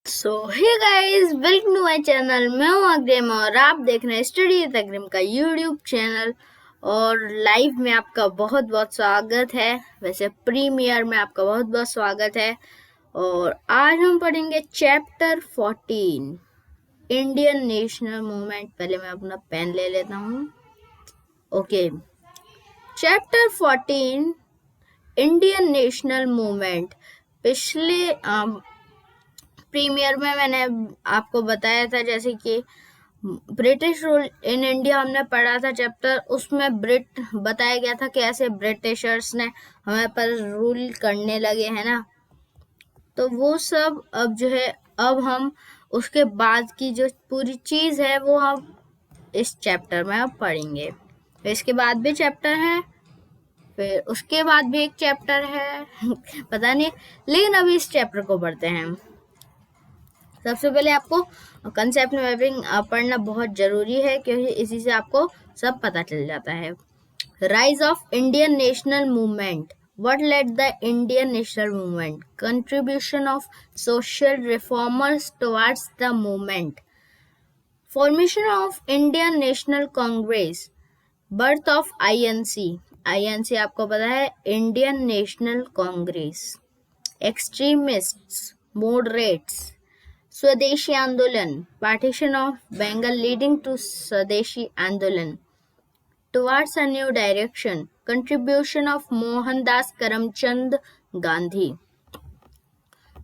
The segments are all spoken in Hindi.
So hey guys, welcome to my channel. मैं हूं अग्रिम और आप देख रहे हैं स्टडी विद अग्रिम का यूट्यूब चैनल। और लाइव में आपका बहुत बहुत स्वागत है। वैसे प्रीमियर में आपका बहुत बहुत स्वागत है। और आज हम पढ़ेंगे चैप्टर 14 इंडियन नेशनल मूवमेंट। पहले मैं अपना पेन ले लेता हूँ। Okay, chapter 14 Indian national movement. पिछले प्रीमियर में मैंने आपको बताया था, जैसे कि ब्रिटिश रूल इन इंडिया हमने पढ़ा था चैप्टर। उसमें बताया गया था कि ऐसे ब्रिटिशर्स ने हमारे पर रूल करने लगे हैं ना। तो वो सब अब जो है, अब हम उसके बाद की जो पूरी चीज है वो हम इस चैप्टर में अब पढ़ेंगे। फिर इसके बाद भी चैप्टर है, फिर उसके बाद भी एक चैप्टर है पता नहीं, लेकिन अभी इस चैप्टर को पढ़ते हैं हम। सबसे पहले आपको कंसेप्ट मैपिंग पढ़ना बहुत जरूरी है, क्योंकि इसी से आपको सब पता चल जाता है। Rise of Indian national movement. What led the Indian national movement? Contribution of social reformers towards the movement. Formation of Indian National Congress. Birth of INC. INC आपको पता है, Indian National Congress. Extremists, moderates. स्वदेशी आंदोलन, partition of Bengal leading to स्वदेशी आंदोलन. Towards a new direction, contribution of Mohandas Karamchand Gandhi.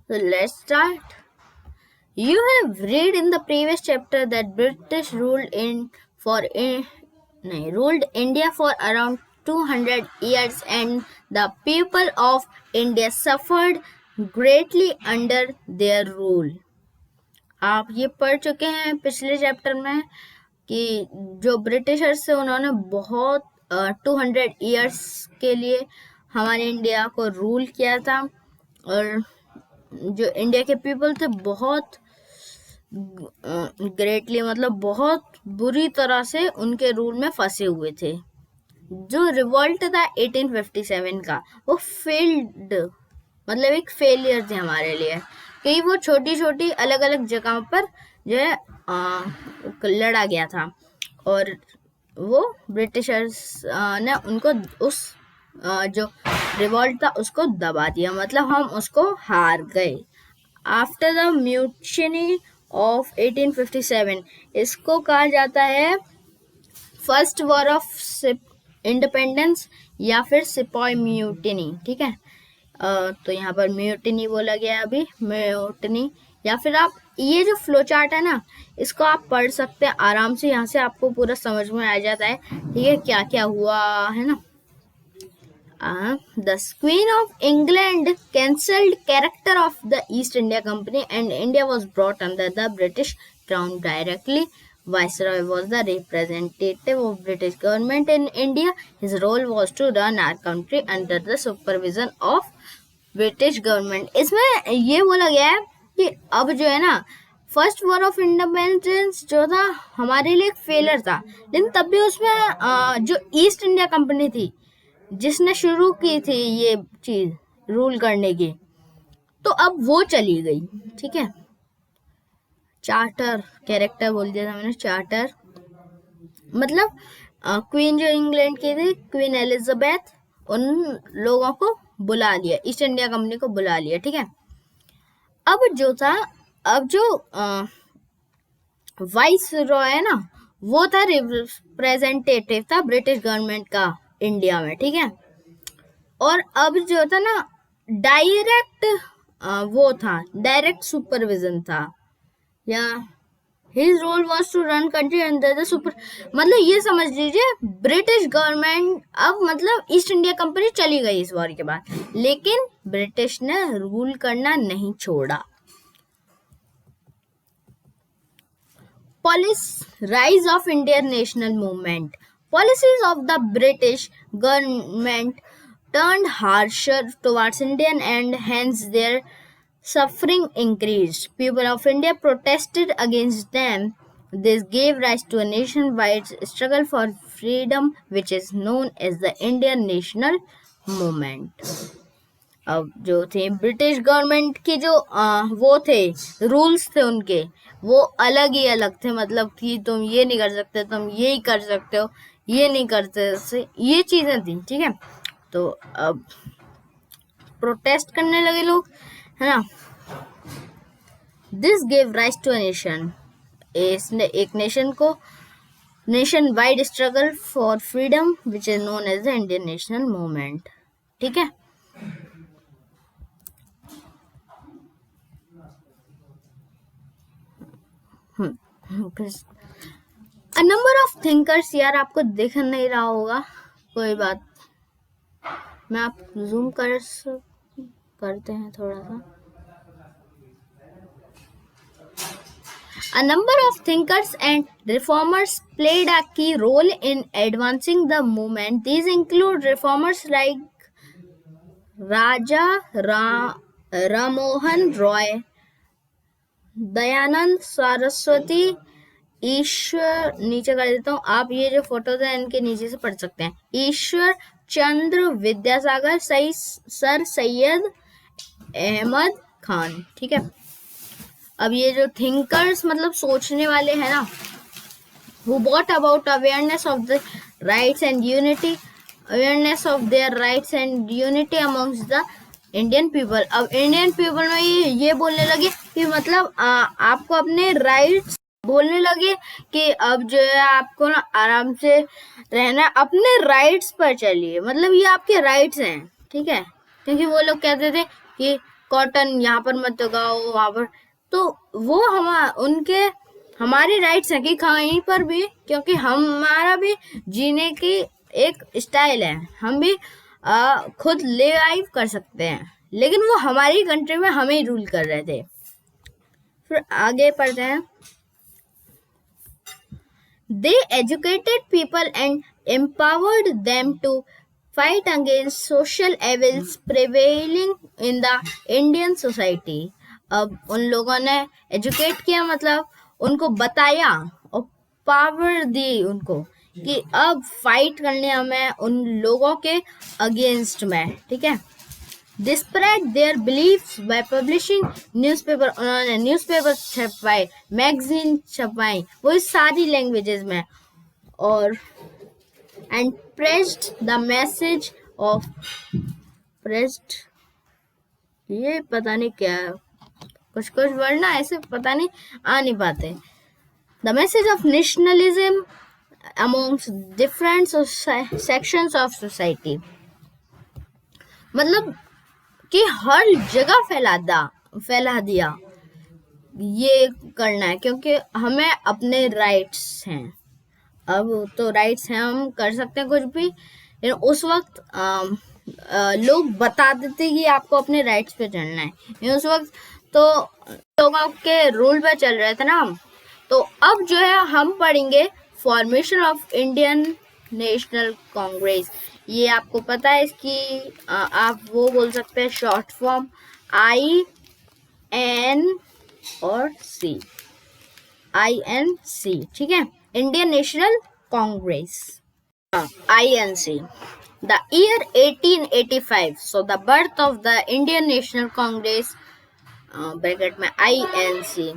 So let's start. You have read in the previous chapter that British ruled India for around 200 years, and the people of India suffered greatly under their rule. आप ये पढ़ चुके हैं पिछले चैप्टर में कि जो ब्रिटिशर्स थे उन्होंने बहुत 200 इयर्स के लिए हमारे इंडिया को रूल किया था। और जो इंडिया के पीपल थे बहुत ग्रेटली, मतलब बहुत बुरी तरह से उनके रूल में फंसे हुए थे। जो रिवॉल्ट था 1857 का, वो फेल्ड, मतलब एक फेलियर थे हमारे लिए, क्योंकि वो छोटी छोटी अलग अलग जगहों पर जो है लड़ा गया था। और वो ब्रिटिशर्स ने उनको उस जो रिवॉल्ट था उसको दबा दिया, मतलब हम उसको हार गए। आफ्टर द म्यूटिनी ऑफ 1857, इसको कहा जाता है फर्स्ट वॉर ऑफ इंडिपेंडेंस या फिर सिपाही म्यूटिनी। ठीक है, तो यहाँ पर म्यूटिनी बोला गया, अभी म्यूटिनी। या फिर आप ये जो फ्लो चार्ट है ना, इसको आप पढ़ सकते हैं आराम से, यहाँ से आपको पूरा समझ में आ जाता है, ठीक है, क्या क्या हुआ है ना। The Queen of England cancelled character of the East India Company and India was brought under the British Crown directly. Viceroy was the representative of British government in India. His role was to run our country under the supervision of British government. इसमें ये बोला गया है कि अब जो है ना, फर्स्ट वॉर ऑफ इंडिपेंडेंस जो था हमारे लिए एक फेलियर था, लेकिन तब भी उसमें जो ईस्ट इंडिया कंपनी थी जिसने शुरू की थी ये चीज रूल करने की, तो अब वो चली गई। ठीक है, चार्टर कैरेक्टर बोल दिया था मैंने, चार्टर मतलब क्वीन जो इंग्लैंड की थी, क्वीन एलिजाबेथ, उन लोगों को बुला लिया, ईस्ट इंडिया कंपनी को बुला लिया। ठीक है, अब जो था, अब जो वाइस रॉय है ना, वो था रिप्रेजेंटेटिव था ब्रिटिश गवर्नमेंट का इंडिया में। ठीक है, और अब जो था ना, डायरेक्ट वो था, डायरेक्ट सुपरविजन था, या his role was to run country under the super, मतलब ये समझ लीजिए ब्रिटिश गवर्नमेंट, अब मतलब ईस्ट इंडिया कंपनी चली गई इस वॉर के बाद, लेकिन ब्रिटिश ने रूल करना नहीं छोड़ा। Rise of Indian national movement. Policies of the British government turned harsher towards Indian, and hence their suffering increased. People of India protested against them. This gave rise to a nationwide struggle for freedom, which is known as the Indian National Movement. अब जो थे ब्रिटिश गवर्नमेंट की जो वो थे रूल्स थे उनके, वो अलग ही अलग थे। मतलब कि तुम ये नहीं कर सकते, तुम ये ही कर सकते हो, ये नहीं करते से ये चीजें थी। ठीक है, तो अब प्रोटेस्ट करने लगे लोग, है ना। This gave rise to a nation, एक नेशन को, nationwide struggle for freedom which is known as the Indian national movement. ठीक है, अ नंबर ऑफ थिंकर्स, यार आपको दिख नहीं रहा होगा, कोई बात, मैं आप जूम करते हैं थोड़ा सा। A number of thinkers and reformers played a key role in advancing the movement. These include reformers like Raja Ramohan Roy, Dayanand Saraswati, ईश्वर, नीचे कर देता हूँ, आप ये जो फोटोज है इनके नीचे से पढ़ सकते हैं, ईश्वर चंद्र विद्यासागर, सर सैयद अहमद खान। ठीक है, अब ये जो थिंकर्स मतलब सोचने वाले हैं ना, who brought about awareness of the rights and unity, awareness of their rights and unity amongst the Indian people. अब इंडियन पीपल में ये बोलने लगे कि मतलब आपको अपने राइट्स बोलने लगे कि अब जो है आपको ना आराम से रहना, अपने राइट्स पर चलिए, मतलब ये आपके राइट्स हैं। ठीक है, क्योंकि वो लोग कहते थे कि कॉटन यहाँ पर मत उगाओ, वहां पर, तो वो उनके हमारे राइट्स हैं कि कहीं पर भी, क्योंकि हमारा भी जीने की एक स्टाइल है, हम भी खुद लिव कर सकते हैं, लेकिन वो हमारी कंट्री में हमें ही रूल कर रहे थे। फिर आगे पढ़ते हैं, they educated people and empowered them to fight against social evils prevailing in the Indian society। अब उन लोगों ने एजुकेट किया, मतलब उनको बताया और पावर दी उनको कि अब फाइट करने हमें उन लोगों के अगेंस्ट में। ठीक है, They spread their beliefs by publishing newspaper, उन्होंने न्यूज़पेपर छपवाए, मैगजीन छपवाई, वो सारी लैंग्वेजेस में, और and pressed the message of pressed, ये पता नहीं क्या, कुछ वर्ड ना ऐसे पता नहीं आ नहीं पाते, the message of nationalism amongst different sections of society, मतलब कि हर जगह फैला दिया ये करना है, क्योंकि हमें अपने राइट्स हैं। अब तो राइट्स हैं, हम कर सकते हैं कुछ भी, लेकिन उस वक्त लोग बता देते कि आपको अपने राइट्स पे चलना है, उस वक्त तो लोगों के रूल पे चल रहे थे ना हम। तो अब जो है हम पढ़ेंगे formation of Indian national Congress. ये आपको पता है, इसकी आप वो बोल सकते हैं शॉर्ट फॉर्म IN और C, INC। ठीक है, Indian national Congress, INC। The year 1885, so the birth of the Indian national Congress, bracket में INC।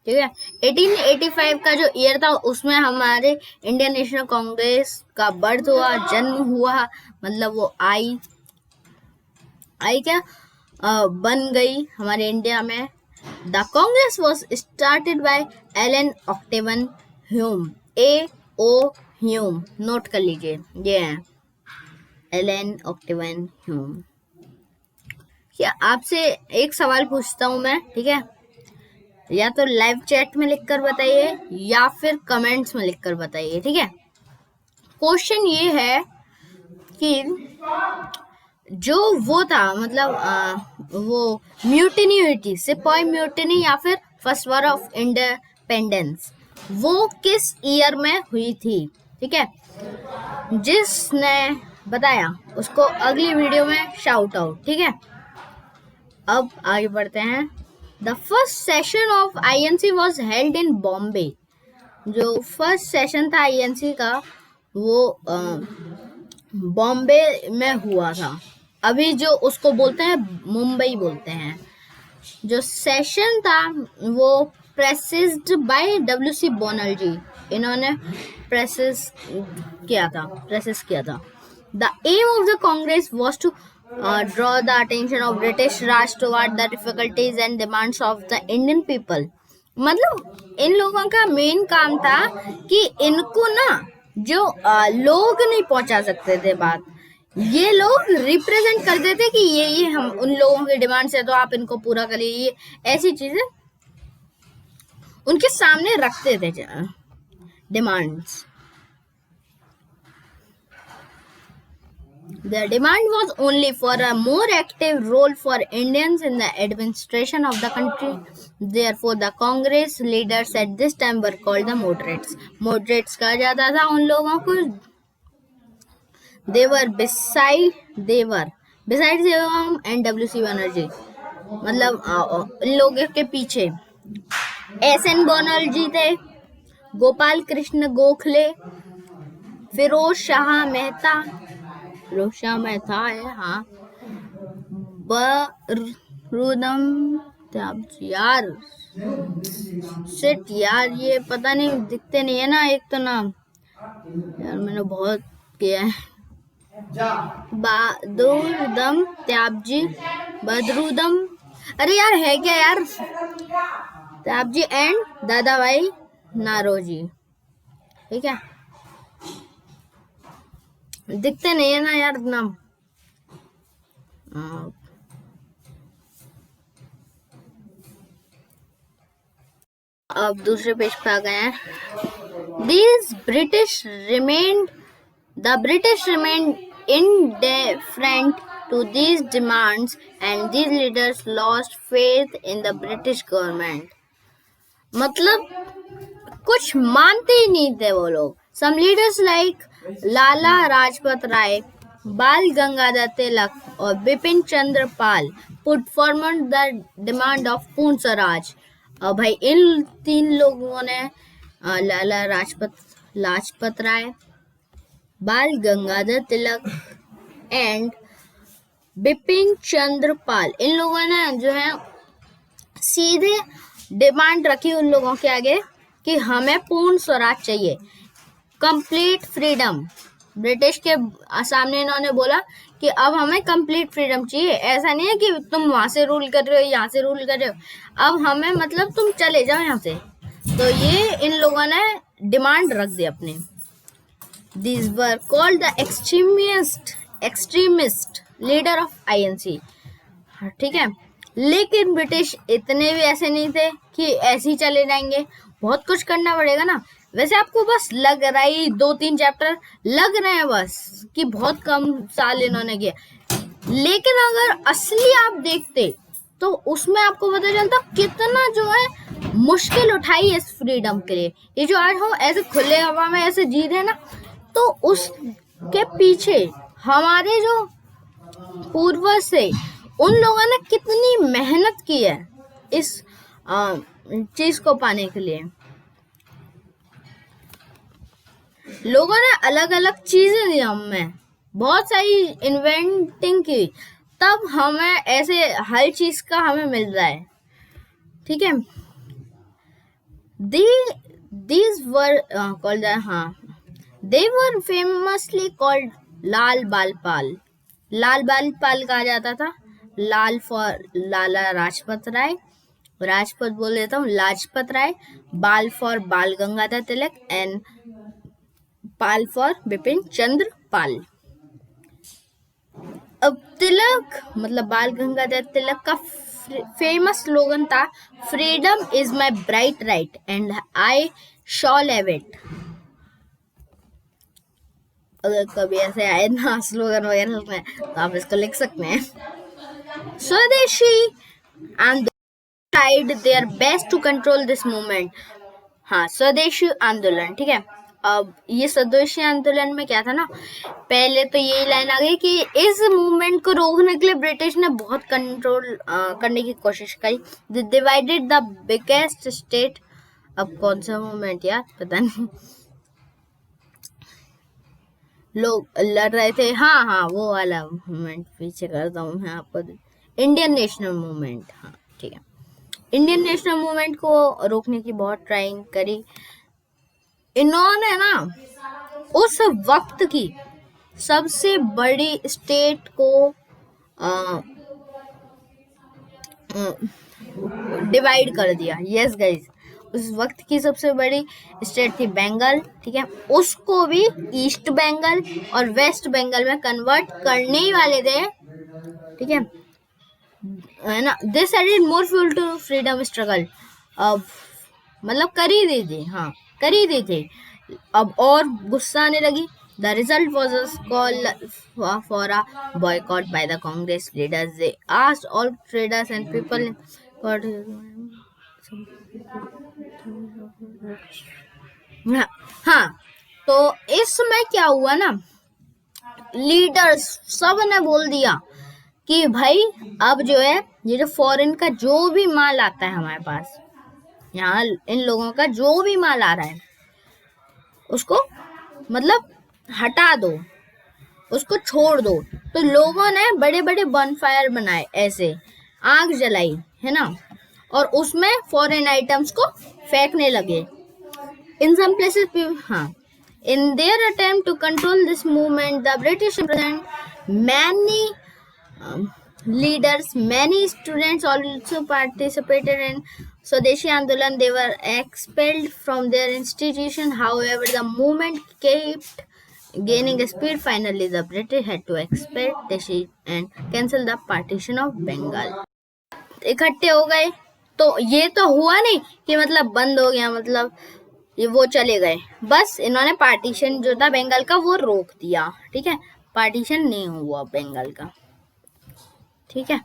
ठीक है, 1885 का जो ईयर था उसमें हमारे इंडियन नेशनल कांग्रेस का बर्थ हुआ, जन्म हुआ, मतलब वो आई क्या बन गई हमारे इंडिया में। The Congress was started by Allan Octavian Hume, AO Hume, note कर लीजिए, ये है एलन ऑक्टेवन ह्यूम। क्या आपसे एक सवाल पूछता हूं मैं, ठीक है, या तो लाइव चैट में लिखकर बताइए या फिर कमेंट्स में लिखकर बताइए। ठीक है, क्वेश्चन ये है कि जो वो था, मतलब वो म्यूटिनी हुई थी, सिपाही म्यूटिनी या फिर फर्स्ट वॉर ऑफ इंडिपेंडेंस, वो किस ईयर में हुई थी। ठीक है, जिसने बताया उसको अगली वीडियो में शाउट आउट। ठीक है, अब आगे बढ़ते हैं। The first session of INC was held in Bombay। जो फर्स्ट सेशन था INC का वो बॉम्बे में हुआ था। अभी जो उसको बोलते हैं मुंबई बोलते हैं। जो सेशन था वो प्रेसिस्ड बाय डब्ल्यू.सी. बनर्जी, इन्होंने प्रेसिस किया था। The aim of the Congress was to draw the attention of British Raj toward the difficulties and demands of the Indian people। मतलब इन लोगों का मेन काम था कि इनको ना जो लोग नहीं पहुंचा सकते थे बात, ये लोग रिप्रेजेंट करते थे कि ये हम उन लोगों की डिमांड्स है तो आप इनको पूरा करिए, ये ऐसी चीजें उनके सामने रखते थे demands. The demand was only for a more active role for Indians in the administration of the country. Therefore, the Congress leaders at this time were called the moderates। Moderates कहा जाता था उन लोगों को। They were besides एवं and W.C. बनर्जी, मतलब इन लोगों के पीछे S.N. बनर्जी थे, गोपाल कृष्ण गोखले, फिरोज शाह मेहता है, हाँ, बरूदम यार यार ये पता नहीं दिखते नहीं है ना एक तो नाम, यार मैंने बहुत किया है। बहादुरदम त्याबजी, बदरुदम, अरे यार है क्या यार, त्याबजी एंड दादा भाई नारोजी, ठीक है, दिखते नहीं है ना यार नाम। अब दूसरे पेज पे आ गए हैं। The British remained indifferent to these demands and these leaders lost faith in the British government। मतलब कुछ मानते ही नहीं थे वो लोग। Some leaders like Lala Lajpat Rai, बाल गंगाधर तिलक और Bipin Chandra Pal put forward the demand of पूर्ण स्वराज। और भाई इन तीन लोगों ने लाला लाजपत राय, बाल गंगाधर तिलक एंड बिपिन चंद्र पाल, इन लोगों ने जो है सीधे डिमांड रखी उन लोगों के आगे कि हमें पूर्ण स्वराज चाहिए, कंप्लीट फ्रीडम। ब्रिटिश के सामने इन्होंने बोला कि अब हमें कंप्लीट फ्रीडम चाहिए, ऐसा नहीं है कि तुम वहां से रूल कर रहे हो यहाँ से रूल कर रहे हो, अब हमें मतलब तुम चले जाओ यहाँ से। तो ये इन लोगों ने डिमांड रख दी अपने। These were called the extremist leader of INC, ठीक है। लेकिन ब्रिटिश इतने भी ऐसे नहीं थे कि ऐसे ही चले जाएंगे, बहुत कुछ करना पड़ेगा ना। वैसे आपको बस लग रहा है 2-3 चैप्टर लग रहे हैं बस कि बहुत कम साल इन्होंने किया, लेकिन अगर असली आप देखते तो उसमें आपको पता चलता कितना जो है मुश्किल उठाई है इस फ्रीडम के लिए। ये जो आज हम ऐसे खुले हवा में ऐसे जी रहे हैं ना, तो उसके पीछे हमारे जो पूर्वज थे उन लोगों ने कितनी मेहनत की है इस चीज को पाने के लिए। लोगों ने अलग अलग चीजें दी, हमें बहुत सारी इन्वेंटिंग की, तब हमें ऐसे हर चीज का हमें मिल रहा है, ठीक है। These were called they were famously called लाल बाल पाल। लाल बाल पाल कहा जाता था, लाल फॉर लाला लाजपत राय, राजपत बोल देता हूँ, लाजपत राय, बाल फॉर बाल Gangadhar Tilak and Pal for Bipin Chandra Pal. अब तिलक मतलब बाल गंगाधर तिलक का फेमस स्लोगन था, freedom is my bright right and I shawl have it. अगर कभी ऐसे आए ना स्लोगन वगैरह में तो आप इसको लिख सकते हैं। स्वदेशी and tried their best to control this movement। हाँ, स्वदेशी आंदोलन, ठीक है। अब ये स्वदेशी आंदोलन में क्या था ना, पहले तो यही लाइन आ गई कि इस मूवमेंट को रोकने के लिए ब्रिटिश ने बहुत कंट्रोल करने की कोशिश करी। They divided the biggest state. अब कौन सा मूवमेंट यार पता नहीं, लोग लड़ रहे थे। हाँ हाँ, वो वाला मूवमेंट पीछे करता हूँ मैं आपको। इंडियन नेशनल मूवमेंट, हाँ ठीक है। इंडियन नेशनल मूवमेंट को रोकने की बहुत ट्राइंग करी इन्होंने ना। उस वक्त की सबसे बड़ी स्टेट को डिवाइड कर दिया। यस गाइस, उस वक्त की सबसे बड़ी स्टेट थी बंगाल, ठीक है, उसको भी ईस्ट बंगाल और वेस्ट बंगाल में कन्वर्ट करने ही वाले थे, ठीक है ना। This added more fuel to freedom struggle. अब मतलब कर ही दी थी, हाँ कर ही दी थी। अब और गुस्सा आने लगी। The result was a call for a boycott by the Congress leaders. They asked all traders and people. हाँ, तो इस समय क्या हुआ ना, लीडर्स सब ने बोल दिया कि भाई अब जो है ये जो फॉरेन का जो भी माल आता है हमारे पास, यहाँ इन लोगों का जो भी माल आ रहा है उसको मतलब हटा दो, उसको छोड़ दो। तो लोगों ने बड़े बड़े बनफायर बनाए, ऐसे आग जलाई, है ना, और उसमें फॉरेन आइटम्स को फेंकने लगे। इन सम प्लेसेस, हाँ, in their attempt to control this movement, the British imprisoned many leaders, many students also participated in Swadeshi Andolan. They were expelled from their institution. However, the movement kept gaining speed. Finally, the British had to expel Deshi and cancel the partition of Bengal. इकट्ठे हो गए, तो ये तो हुआ नहीं कि मतलब बंद हो गया, मतलब ये वो चले गए, बस इन्होंने पार्टीशन जो था बंगाल का वो रोक दिया, ठीक है, पार्टीशन नहीं हुआ बंगाल का, ठीक है।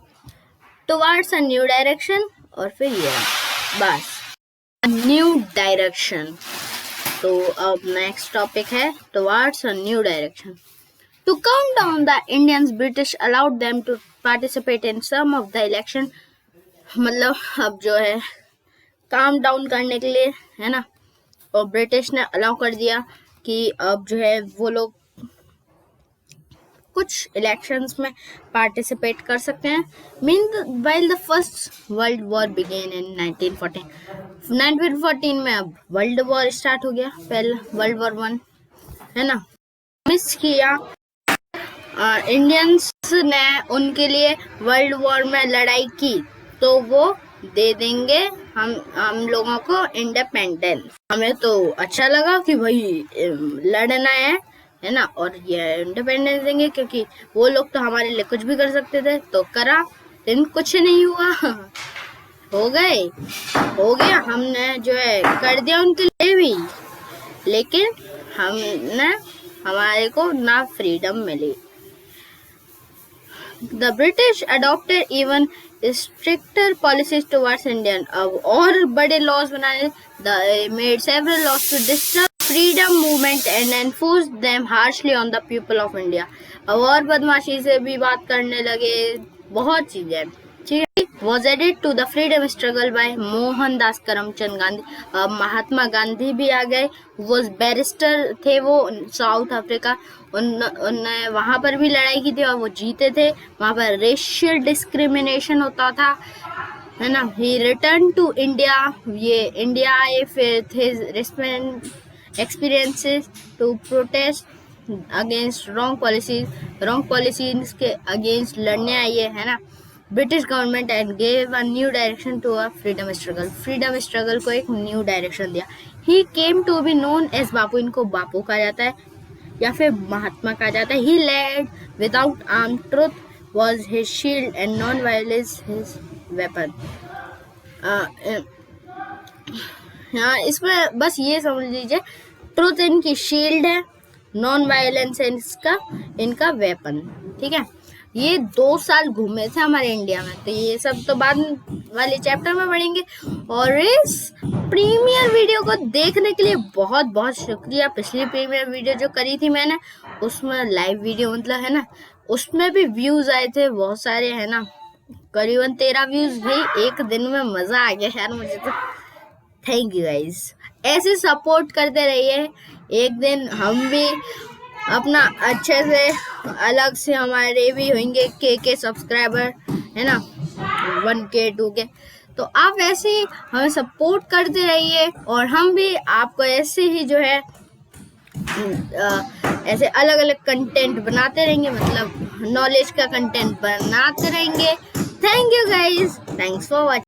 टुवर्ड्स अ न्यू डायरेक्शन, और फिर ये बस न्यू डायरेक्शन। तो अब नेक्स्ट टॉपिक है towards a new direction. To calm down the Indians, British allowed them to participate in some of the election. मतलब अब जो है काम डाउन करने के लिए, है ना, और ब्रिटिश ने अलाउ कर दिया कि अब जो है वो लोग कुछ इलेक्शंस में पार्टिसिपेट कर सकते हैं। Meanwhile the first world war began in 1914 में अब वर्ल्ड वॉर स्टार्ट हो गया, पहला वर्ल्ड वॉर 1, है ना। मिस किया इंडियंस ने उनके लिए वर्ल्ड वॉर में लड़ाई की, तो वो दे देंगे हम लोगों को इंडिपेंडेंस। हमें तो अच्छा लगा कि भाई लड़ना है ना, और ये इंडिपेंडेंस देंगे, क्योंकि वो लोग तो हमारे लिए कुछ भी कर सकते थे, तो करा, लेकिन कुछ नहीं हुआ। हो गया, हमने जो है कर दिया उनके लिए भी, लेकिन हमारे को ना फ्रीडम मिली। The British adopted even stricter policies towards Indian. अब और बड़े laws बनाने, they made several laws to disrupt freedom movement and enforce them harshly on the people of India. अब और बदमाशी से भी बात करने लगे, बहुत चीजें, ठीक है। Was added to the freedom struggle by Mohandas Karamchand Gandhi. अब महात्मा गांधी भी आ गए, वो बैरिस्टर थे, वो साउथ अफ्रीका, उनने वहां पर भी लड़ाई की थी और वो जीते थे। वहां पर रेशियल डिस्क्रिमिनेशन होता था, है ना। ही रिटर्न टू इंडिया, ये इंडिया आए, फिर his experiences to protest against wrong policies के अगेंस्ट लड़ने आइए, है ना। British government and gave a new direction to a freedom struggle को एक न्यू डायरेक्शन दिया। He came to be known as Bapu, इनको बापू कहा जाता है या फिर महात्मा कहा जाता है। He led without arm, truth was his shield and non violence his weapon. हाँ, इसमें बस ये समझ लीजिए, ट्रुथ इनकी शील्ड है, नॉन वायलेंस है इनका वेपन, ठीक है। ये 2 साल घूमे थे हमारे इंडिया में, तो ये सब तो बाद वाले चैप्टर में पढ़ेंगे। और इस प्रीमियर वीडियो को देखने के लिए बहुत बहुत शुक्रिया। पिछली प्रीमियर वीडियो जो करी थी मैंने, उसमें लाइव वीडियो मतलब, है ना, उसमें भी व्यूज आए थे बहुत सारे, है ना, करीबन 13 व्यूज भी एक दिन में। मजा आ गया यार मुझे तो। थैंक यू गाइज, ऐसे सपोर्ट करते रहिए, एक दिन हम भी अपना अच्छे से अलग से हमारे भी होंगे के सब्सक्राइबर, है ना, 1K 2K। तो आप ऐसे ही हमें सपोर्ट करते रहिए और हम भी आपको ऐसे ही जो है ऐसे अलग अलग कंटेंट बनाते रहेंगे, मतलब नॉलेज का कंटेंट बनाते रहेंगे। Thank you guys, thanks for watching.